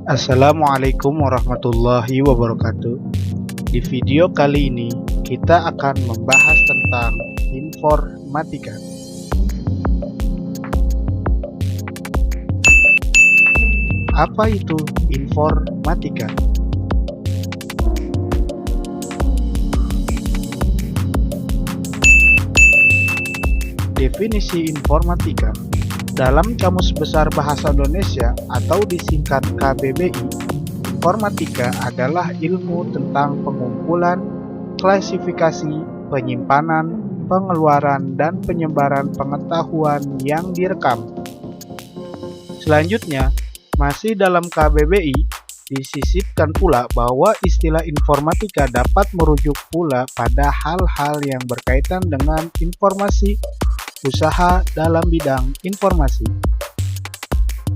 Assalamualaikum warahmatullahi wabarakatuh. Di video kali ini kita akan membahas tentang informatika. Apa itu informatika? Definisi informatika dalam Kamus Besar Bahasa Indonesia atau disingkat KBBI, informatika adalah ilmu tentang pengumpulan, klasifikasi, penyimpanan, pengeluaran, dan penyebaran pengetahuan yang direkam. Selanjutnya, masih dalam KBBI, disisipkan pula bahwa istilah informatika dapat merujuk pula pada hal-hal yang berkaitan dengan informasi, usaha dalam bidang informasi.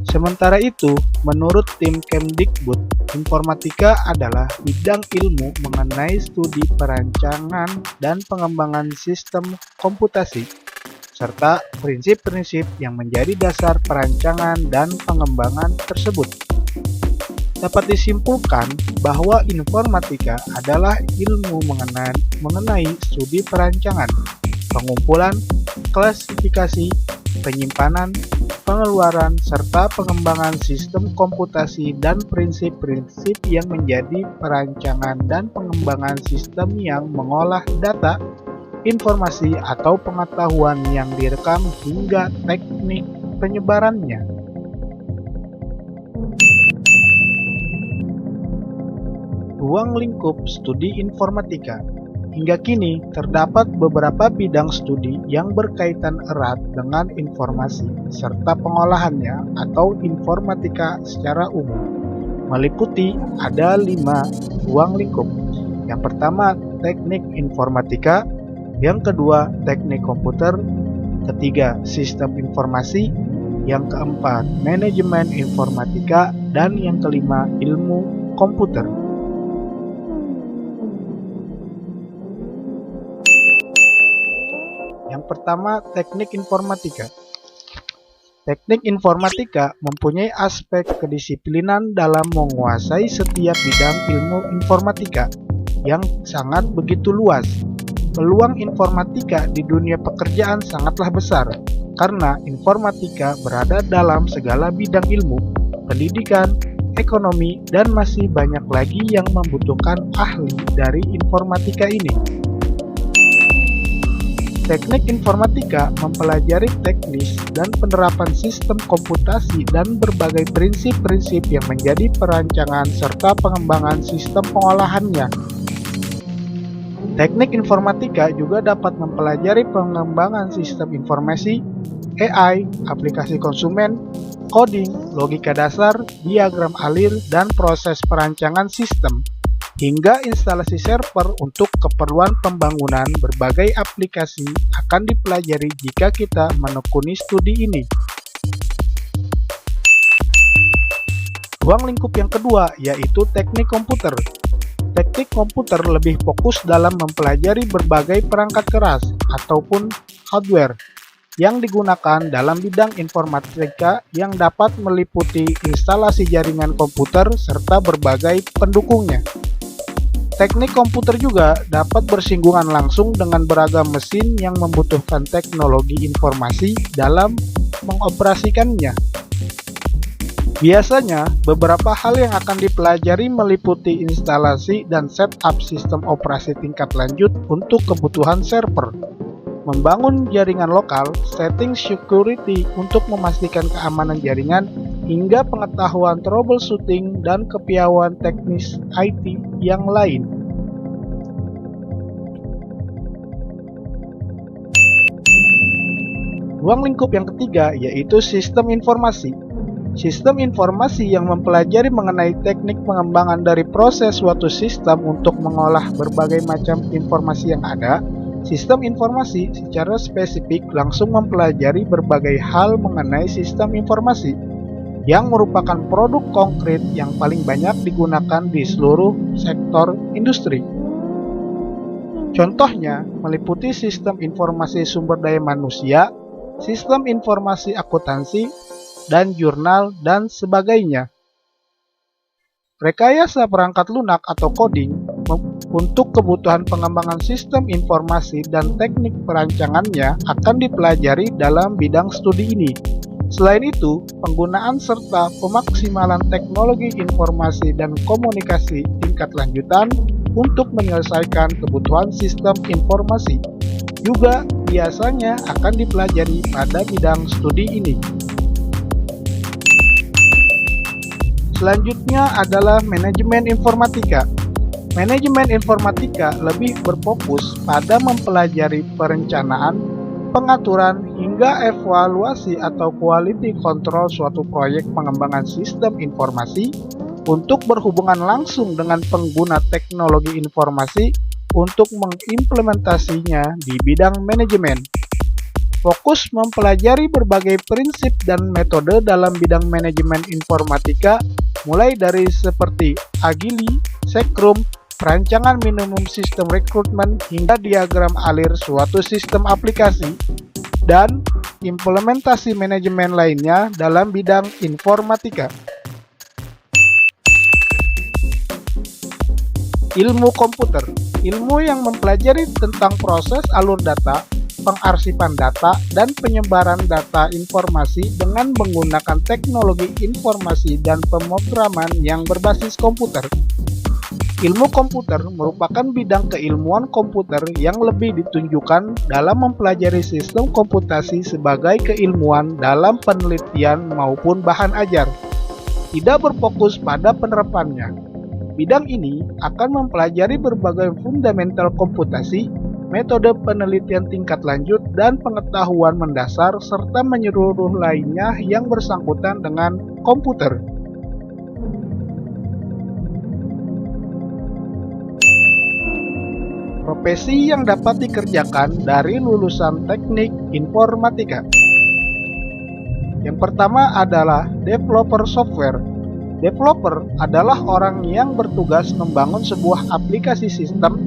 Sementara itu, menurut tim Kemdikbud, informatika adalah bidang ilmu mengenai studi perancangan dan pengembangan sistem komputasi, serta prinsip-prinsip yang menjadi dasar perancangan dan pengembangan tersebut. Dapat disimpulkan bahwa informatika adalah ilmu mengenai studi perancangan, pengumpulan, klasifikasi, penyimpanan, pengeluaran, serta pengembangan sistem komputasi dan prinsip-prinsip yang menjadi perancangan dan pengembangan sistem yang mengolah data, informasi atau pengetahuan yang direkam hingga teknik penyebarannya. Ruang lingkup studi informatika. Hingga kini, terdapat beberapa bidang studi yang berkaitan erat dengan informasi serta pengolahannya atau informatika secara umum. Meliputi ada 5 ruang lingkup. Yang pertama, teknik informatika. Yang kedua, teknik komputer. Ketiga, sistem informasi. Yang keempat, manajemen informatika. Dan yang kelima, ilmu komputer. Yang pertama, teknik informatika. Teknik informatika mempunyai aspek kedisiplinan dalam menguasai setiap bidang ilmu informatika yang sangat begitu luas. Peluang informatika di dunia pekerjaan sangatlah besar karena informatika berada dalam segala bidang ilmu, pendidikan, ekonomi, dan masih banyak lagi yang membutuhkan ahli dari informatika ini. Teknik informatika mempelajari teknis dan penerapan sistem komputasi dan berbagai prinsip-prinsip yang menjadi perancangan serta pengembangan sistem pengolahannya. Teknik informatika juga dapat mempelajari pengembangan sistem informasi, AI, aplikasi konsumen, coding, logika dasar, diagram alir, dan proses perancangan sistem, hingga instalasi server untuk keperluan pembangunan berbagai aplikasi akan dipelajari jika kita menekuni studi ini. Ruang lingkup yang kedua yaitu teknik komputer. Teknik komputer lebih fokus dalam mempelajari berbagai perangkat keras ataupun hardware yang digunakan dalam bidang informatika yang dapat meliputi instalasi jaringan komputer serta berbagai pendukungnya. Teknik komputer juga dapat bersinggungan langsung dengan beragam mesin yang membutuhkan teknologi informasi dalam mengoperasikannya. Biasanya, beberapa hal yang akan dipelajari meliputi instalasi dan setup sistem operasi tingkat lanjut untuk kebutuhan server, membangun jaringan lokal, setting security untuk memastikan keamanan jaringan, hingga pengetahuan troubleshooting dan kepiawaian teknis IT yang lain. Ruang lingkup yang ketiga yaitu sistem informasi. Sistem informasi yang mempelajari mengenai teknik pengembangan dari proses suatu sistem untuk mengolah berbagai macam informasi yang ada. Sistem informasi secara spesifik langsung mempelajari berbagai hal mengenai sistem informasi yang merupakan produk konkret yang paling banyak digunakan di seluruh sektor industri. Contohnya meliputi sistem informasi sumber daya manusia, sistem informasi akuntansi, dan jurnal, dan sebagainya. Rekayasa perangkat lunak atau coding untuk kebutuhan pengembangan sistem informasi dan teknik perancangannya akan dipelajari dalam bidang studi ini. Selain itu, penggunaan serta pemaksimalan teknologi informasi dan komunikasi tingkat lanjutan untuk menyelesaikan kebutuhan sistem informasi juga biasanya akan dipelajari pada bidang studi ini. Selanjutnya adalah manajemen informatika. Manajemen informatika lebih berfokus pada mempelajari perencanaan, pengaturan, hingga evaluasi atau quality control suatu proyek pengembangan sistem informasi untuk berhubungan langsung dengan pengguna teknologi informasi untuk mengimplementasinya di bidang manajemen. Fokus mempelajari berbagai prinsip dan metode dalam bidang manajemen informatika, mulai dari seperti Agile, Scrum, perancangan minimum sistem rekrutmen, hingga diagram alir suatu sistem aplikasi, dan implementasi manajemen lainnya dalam bidang informatika. Ilmu komputer, ilmu yang mempelajari tentang proses alur data, pengarsipan data, dan penyebaran data informasi dengan menggunakan teknologi informasi dan pemrograman yang berbasis komputer. Ilmu komputer merupakan bidang keilmuan komputer yang lebih ditunjukkan dalam mempelajari sistem komputasi sebagai keilmuan dalam penelitian maupun bahan ajar, tidak berfokus pada penerapannya. Bidang ini akan mempelajari berbagai fundamental komputasi, metode penelitian tingkat lanjut, dan pengetahuan mendasar serta menyeluruh lainnya yang bersangkutan dengan komputer. Profesi yang dapat dikerjakan dari lulusan teknik informatika. Yang pertama adalah developer software. Developer adalah orang yang bertugas membangun sebuah aplikasi sistem,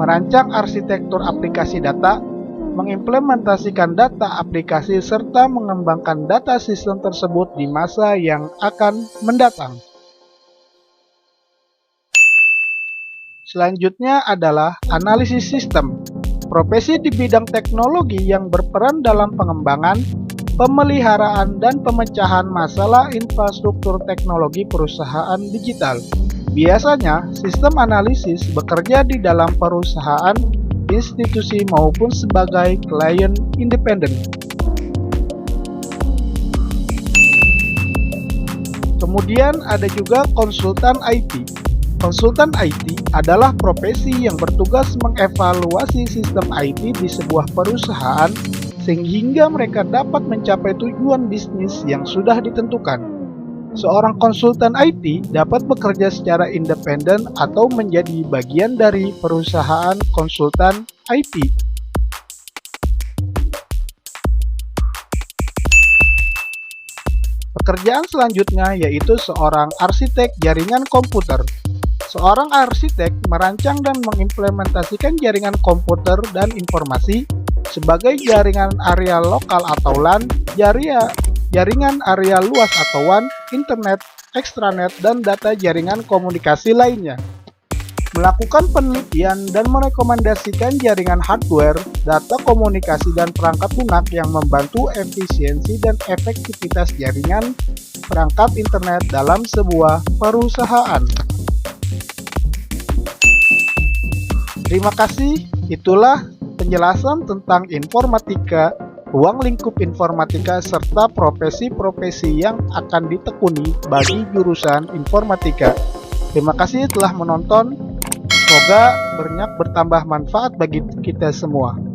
merancang arsitektur aplikasi data, mengimplementasikan data aplikasi, serta mengembangkan data sistem tersebut di masa yang akan mendatang. Selanjutnya adalah analisis sistem. Profesi di bidang teknologi yang berperan dalam pengembangan, pemeliharaan, dan pemecahan masalah infrastruktur teknologi perusahaan digital. Biasanya, sistem analisis bekerja di dalam perusahaan, institusi, maupun sebagai klien independen. Kemudian ada juga konsultan IT. Konsultan IT adalah profesi yang bertugas mengevaluasi sistem IT di sebuah perusahaan sehingga mereka dapat mencapai tujuan bisnis yang sudah ditentukan. Seorang konsultan IT dapat bekerja secara independen atau menjadi bagian dari perusahaan konsultan IT. Pekerjaan selanjutnya yaitu seorang arsitek jaringan komputer. Seorang arsitek merancang dan mengimplementasikan jaringan komputer dan informasi sebagai jaringan area lokal atau LAN, jaringan area luas atau WAN, internet, extranet, dan data jaringan komunikasi lainnya. Melakukan penelitian dan merekomendasikan jaringan hardware, data komunikasi, dan perangkat lunak yang membantu efisiensi dan efektivitas jaringan perangkat internet dalam sebuah perusahaan. Terima kasih, itulah penjelasan tentang informatika, ruang lingkup informatika, serta profesi-profesi yang akan ditekuni bagi jurusan informatika. Terima kasih telah menonton, semoga bertambah manfaat bagi kita semua.